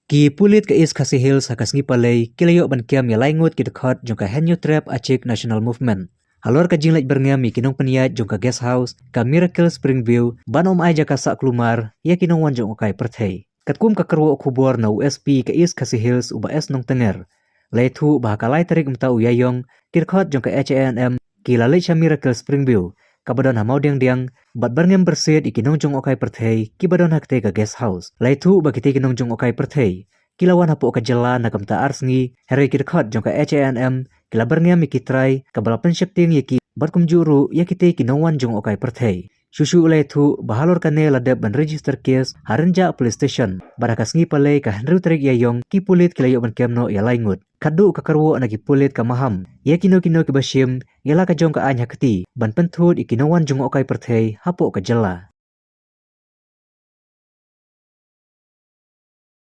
Ki pulit ke is Khasi Hills hakas ngi palei kilayo ban kiam ya laingut ki dekhot jongka Henyu Trap Achik National Movement. Halor ka jinglek berngam mi kinong peniat jongka guest house ka Miracle Springview ban ai jaka sak klumar ya kinong wan jong kai perthei. Katkum ka kerwo kubor na USP ke is Khasi Hills uba es nong tenger. Leithu bah kalai tarik mta uyayong ki dekhot jongka HANM ki lalai cha Miracle Springview. Kabadon hamau diang bat berngam bersit ikinong jong okai perthei ki badon hakte ka guest house. Leithu bakite kinong jong okai perthei. Kilawan hapo ka jala na kamta arsngi heri ki dekhot jongka HANM kila berngam ikitrai kabal pensyepting yaki bat kumjuru yakite kinowan jong okai perthei. Shushu leithu bahalor kane ladep ban register case harenja police station barakas ngi palei ka Henry Tarik yayong ki pulit kilayo ban kemno ya laingut. Kadu ka karwo na ki pulit ka maham ya kino ki bashim yala ka jong ka anya keti ban penthut ikinowan jong okai perthei hapo ka jala.